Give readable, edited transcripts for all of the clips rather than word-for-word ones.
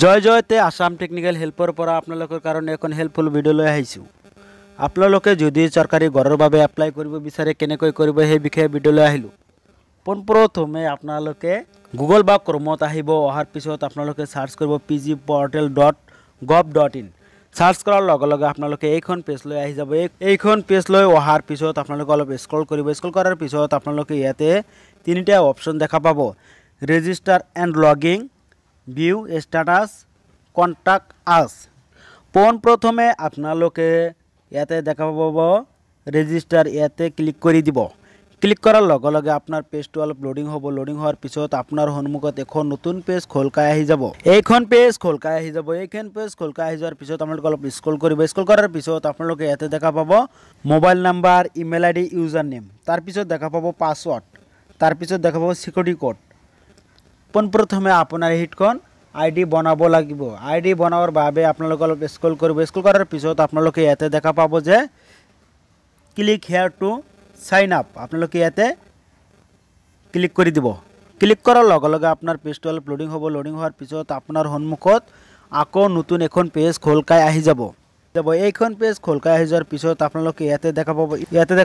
জয় Jayate Assam technical হেল্পৰ পৰা আপোনালোকৰ কাৰণে এখন হেল্পফুল ভিডিঅ' লৈ আহিছোঁ। আপোনালোকে যদি চৰকাৰী ঘৰৰ বাবে এপ্লাই কৰিব বিচাৰে কেনেকৈ কৰিব সেই বিষয়ে ভিডিঅ' লৈ আহিলোঁ। পোনপ্ৰথমে আপোনালোকে গুগল বা ক্ৰমত আহিব। অহাৰ পিছত আপোনালোকে সাৰ্চ কৰিব pgportal.gov.in। সাৰ্চ কৰাৰ লগে লগে আপোনালোকে এইখন পেজ লৈ আহি যাব। এইখন পেজ লৈ অহাৰ পিছত আপোনালোকে অলপ স্ক্ৰল কৰিব। স্ক্ৰল কৰাৰ পিছত আপোনালোকে ইয়াতে তিনিটা অপশ্যন দেখা পাব। Register and logging, view status, contact আস। পোনপ্ৰথমে আপোনালোকে ইয়াতে দেখা পাব ৰেজিষ্টাৰ, ইয়াতে ক্লিক কৰি দিব। ক্লিক কৰাৰ লগে লগে আপোনাৰ পেজটো অলপ লোডিং হ'ব। লোডিং হোৱাৰ পিছত আপোনাৰ সন্মুখত এখন নতুন পেজ খোলখাই আহি যাব। এইখন পেজ খোলখাই আহি যাব। এইখন পেজ খোলখাই আহি যোৱাৰ পিছত আপোনালোকে অলপ স্ক্ৰল কৰিব। স্ক্ৰল কৰাৰ পিছত আপোনালোকে ইয়াতে দেখা পাব mobile number, email ID, user name, তাৰপিছত দেখা পাব পাছৱৰ্ড, তাৰপিছত দেখা পাব সিকিউৰিটি কোড। পোনপ্ৰথমে আপোনাৰ হিটখন আইডি বনাব লাগিব। আইডি বনাবৰ বাবে আপোনালোকে অলপ স্ক্ৰল কৰিব। স্ক্ৰল কৰাৰ পিছত আপোনালোকে ইয়াতে দেখা পাব যে click here to sign up. আপোনালোকে ইয়াতে ক্লিক কৰি দিব। ক্লিক কৰাৰ লগে লগে আপোনাৰ পেজটো অলপ লোডিং হ'ব। লোডিং হোৱাৰ পিছত আপোনাৰ সন্মুখত আকৌ নতুন এখন পেজ খোলখাই আহি যাব। এইখন পেজ খোলখাই আহি যোৱাৰ পিছত আপোনালোকে ইয়াতে দেখা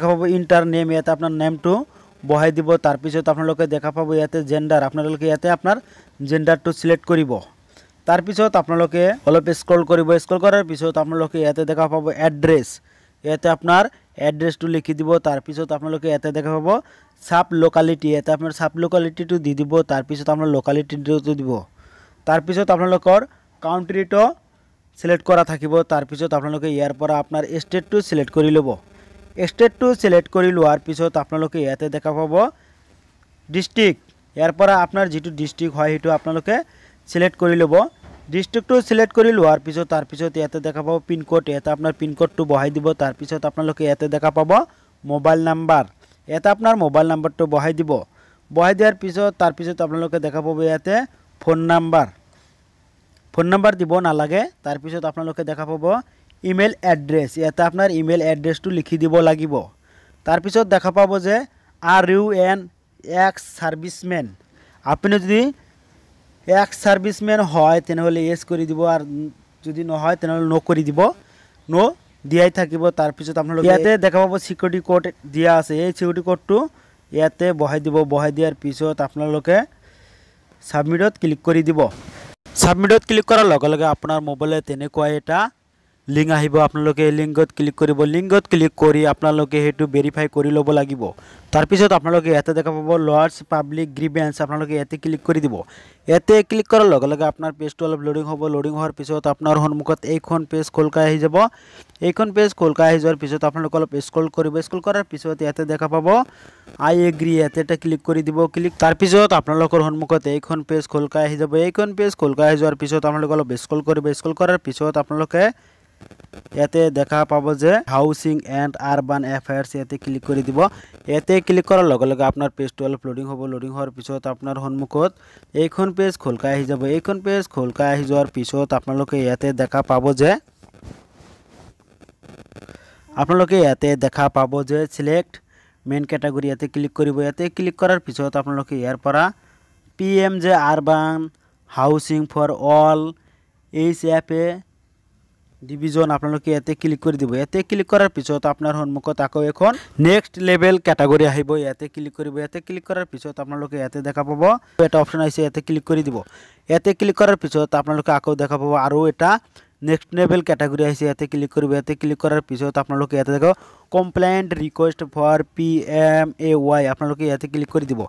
পাব ইণ্টাৰ নেম। ইয়াতে আপোনাৰ নেমটো বহাই দিব। তাৰপিছত আপোনালোকে দেখা পাব ইয়াতে জেন্ডাৰ। আপোনালোকে ইয়াতে আপোনাৰ জেন্ডাৰটো সিলেক্ট কৰিব। তাৰপিছত আপোনালোকে অলপ স্ক্ৰল কৰিব। স্ক্ৰল কৰাৰ পিছত আপোনালোকে ইয়াতে দেখা পাব এড্ৰেছ। ইয়াতে আপোনাৰ এড্ৰেছটো লিখি দিব। তাৰপিছত আপোনালোকে ইয়াতে দেখা পাব সাব লোকালিটি। ইয়াতে আপোনাৰ সাব লোকালিটিটো দি দিব। তাৰপিছত আপোনাৰ লোকালিটিটো দিব। তাৰপিছত আপোনালোকৰ কাউণ্ট্ৰিটো সিলেক্ট কৰা থাকিব। তাৰপিছত আপোনালোকে ইয়াৰ পৰা আপোনাৰ ষ্টেটটো সিলেক্ট কৰি ল'ব। ষ্টেটটো সিলেক্ট কৰি লোৱাৰ পিছত আপোনালোকে ইয়াতে দেখা পাব ডিষ্ট্ৰিক্ট। ইয়াৰ পৰা আপোনাৰ যিটো ডিষ্ট্ৰিক্ট হয় সেইটো আপোনালোকে সিলেক্ট কৰি ল'ব। ডিষ্ট্ৰিক্টটো সিলেক্ট কৰি লোৱাৰ পিছত তাৰপিছত ইয়াতে দেখা পাব পিনক'ড। ইয়াতে আপোনাৰ পিনক'ডটো বহাই দিব। তাৰপিছত আপোনালোকে ইয়াতে দেখা পাব মোবাইল নাম্বাৰ। ইয়াতে আপোনাৰ মোবাইল নাম্বাৰটো বহাই দিব। বহাই দিয়াৰ পিছত তাৰপিছত আপোনালোকে দেখা পাব ইয়াতে ফোন নাম্বাৰ। ফোন নাম্বাৰ দিব নালাগে। তাৰপিছত আপোনালোকে দেখা পাব ইমেইল এড্ৰেছ। ইয়াতে আপোনাৰ ইমেইল এড্ৰেছটো লিখি দিব লাগিব। তাৰপিছত দেখা পাব যে আৰ ইউ এন এক্স সাৰ্ভিসমেন। আপুনি যদি এক্স সাৰ্ভিসমেন হয় তেনেহ'লে ইয়েছ কৰি দিব, আৰু যদি নহয় তেনেহ'লে নো কৰি দিব। নো দিয়াই থাকিব। তাৰপিছত আপোনালোকে ইয়াতে দেখা পাব সিকিউৰিটি কোড দিয়া আছে। এই সিকিউৰিটি কোডটো ইয়াতে বহাই দিব। বহাই দিয়াৰ পিছত আপোনালোকে সাবমিটত ক্লিক কৰি দিব। সাবমিটত ক্লিক কৰাৰ লগে লগে আপোনাৰ মোবাইলত তেনেকুৱা এটা লিংক আহিব। আপোনালোকে এই লিংকত ক্লিক কৰিব। লিংকত ক্লিক কৰি আপোনালোকে সেইটো ভেৰিফাই কৰি ল'ব লাগিব। তাৰপিছত আপোনালোকে ইয়াতে দেখা পাব লৰ্ডছ পাব্লিক গ্ৰিভেন্স। আপোনালোকে ইয়াতে ক্লিক কৰি দিব। ইয়াতে ক্লিক কৰাৰ লগে লগে আপোনাৰ পেজটো অলপ লোডিং হ'ব। লোডিং হোৱাৰ পিছত আপোনাৰ সন্মুখত এইখন পেজ খোলখাই আহি যাব। এইখন পেজ খোলখাই আহি যোৱাৰ পিছত আপোনালোকে অলপ স্ক্ৰল কৰিব। স্ক্ৰল কৰাৰ পিছত ইয়াতে দেখা পাব আই এগ্ৰি। ইয়াতে এটা ক্লিক কৰি দিব। তাৰপিছত আপোনালোকৰ সন্মুখত এইখন পেজ খোলখাই আহি যাব। এইখন পেজ খোলখাই আহি যোৱাৰ পিছত আপোনালোকে অলপ স্ক্ৰল কৰিব। স্ক্ৰল কৰাৰ পিছত আপোনালোকে ইয়াতে দেখা পাব যে হাউচিং এণ্ড আৰবান এফেয়াৰ্ছ। ইয়াতে ক্লিক কৰি দিব। ইয়াতে ক্লিক কৰাৰ লগে লগে আপোনাৰ পেজটো অলপ লোডিং হ'ব। লোডিং হোৱাৰ পিছত আপোনাৰ সন্মুখত এইখন পেজ খোলখাই আহি যাব। এইখন পেজ খোলখাই আহি যোৱাৰ পিছত আপোনালোকে ইয়াতে দেখা পাব যে সিলেক্ট মেইন কেটাগৰী। ইয়াতে ক্লিক কৰিব। ইয়াতে ক্লিক কৰাৰ পিছত আপোনালোকে ইয়াৰ পৰা PMJ urban housing for all HFA division আপোনালোকে ইয়াতে ক্লিক কৰি দিব। ইয়াতে ক্লিক কৰাৰ পিছত আপোনাৰ সন্মুখত আকৌ এখন নেক্সট লেভেল কেটাগৰী আহিব। ইয়াতে ক্লিক কৰিব। ইয়াতে ক্লিক কৰাৰ পিছত আপোনালোকে ইয়াতে দেখা পাব এটা অপশ্যন আহিছে। ইয়াতে ক্লিক কৰি দিব। ইয়াতে ক্লিক কৰাৰ পিছত আপোনালোকে আকৌ দেখা পাব আৰু এটা নেক্সট লেভেল কেটাগৰী আহিছে। ইয়াতে ক্লিক কৰিব। ইয়াতে ক্লিক কৰাৰ পিছত আপোনালোকে ইয়াতে দেখা কমপ্লেইণ্ট ৰিকুৱেষ্ট ফৰ PMAY। আপোনালোকে ইয়াতে ক্লিক কৰি দিব।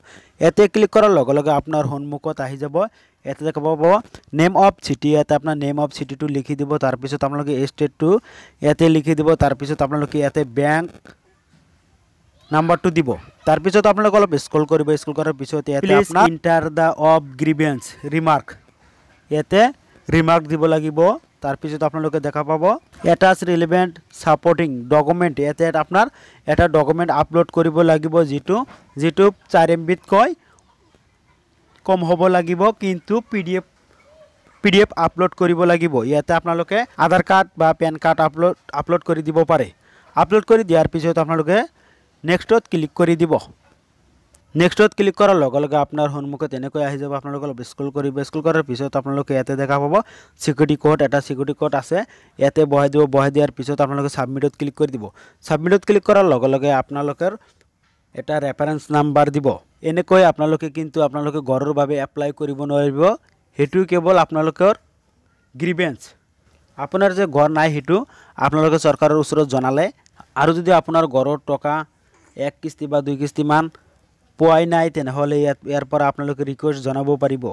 ইয়াতে ক্লিক কৰাৰ লগে লগে আপোনাৰ সন্মুখত আহি যাব ইয়াতে দেখা পাব নেম অফ চিটি। ইয়াতে আপোনাৰ নেম অফ চিটিটো লিখি দিব। তাৰপিছত আপোনালোকে ষ্টেটটো ইয়াতে লিখি দিব। তাৰপিছত আপোনালোকে ইয়াতে বেংক নাম্বাৰটো দিব। তাৰপিছত আপোনালোকে অলপ স্ক্ৰল কৰিব। স্ক্ৰল কৰাৰ পিছত ইয়াতে আপোনাৰ inter the of grievance remark. ইয়াতে ৰিমাৰ্ক দিব লাগিব। তাৰপিছত আপোনালোকে দেখা পাব এটাচ ৰিলেভেণ্ট ছাপৰ্টিং ডকুমেণ্ট। ইয়াতে আপোনাৰ এটা ডকুমেণ্ট আপলোড কৰিব লাগিব যিটো 4 MBতকৈ কম হ'ব লাগিব, কিন্তু PDF আপলোড কৰিব লাগিব। ইয়াতে আপোনালোকে আধাৰ কাৰ্ড বা পেন কাৰ্ড আপলোড কৰি দিব পাৰে। আপলোড কৰি দিয়াৰ পিছত আপোনালোকে নেক্সটত ক্লিক কৰি দিব। নেক্সটত ক্লিক কৰাৰ লগে লগে আপোনাৰ সন্মুখত এনেকৈ আহি যাব আপোনালোকে অলপ স্ক্ৰল কৰিব স্ক্ৰল কৰাৰ পিছত আপোনালোকে ইয়াতে দেখা পাব সিকিউৰিটি কোড এটা সিকিউৰিটি কোড আছে ইয়াতে বহাই দিব বহাই দিয়াৰ পিছত আপোনালোকে সাবমিটত ক্লিক কৰি দিব সাবমিটত ক্লিক কৰাৰ লগে লগে আপোনালোকৰ এটা ৰেফাৰেন্স নাম্বাৰ দিব এনেকৈ আপোনালোকে কিন্তু আপোনালোকে ঘৰৰ বাবে এপ্লাই কৰিব নোৱাৰিব হেতু কেৱল আপোনালোকৰ গ্ৰিভেন্স আপোনাৰ যে ঘৰ নাই হেতু আপোনালোকে চৰকাৰৰ ওচৰত জনালে আৰু যদি আপোনাৰ ঘৰৰ টকা এক কিস্তি বা দুই কিস্তি মান পোৱাই নাই তেনেহলে ইয়াৰ পৰা আপোনালোকে ৰিকুৱেষ্ট জনাব পাৰিব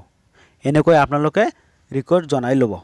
এনেকৈ আপোনালোকে ৰিকুৱেষ্ট জনাই ল'ব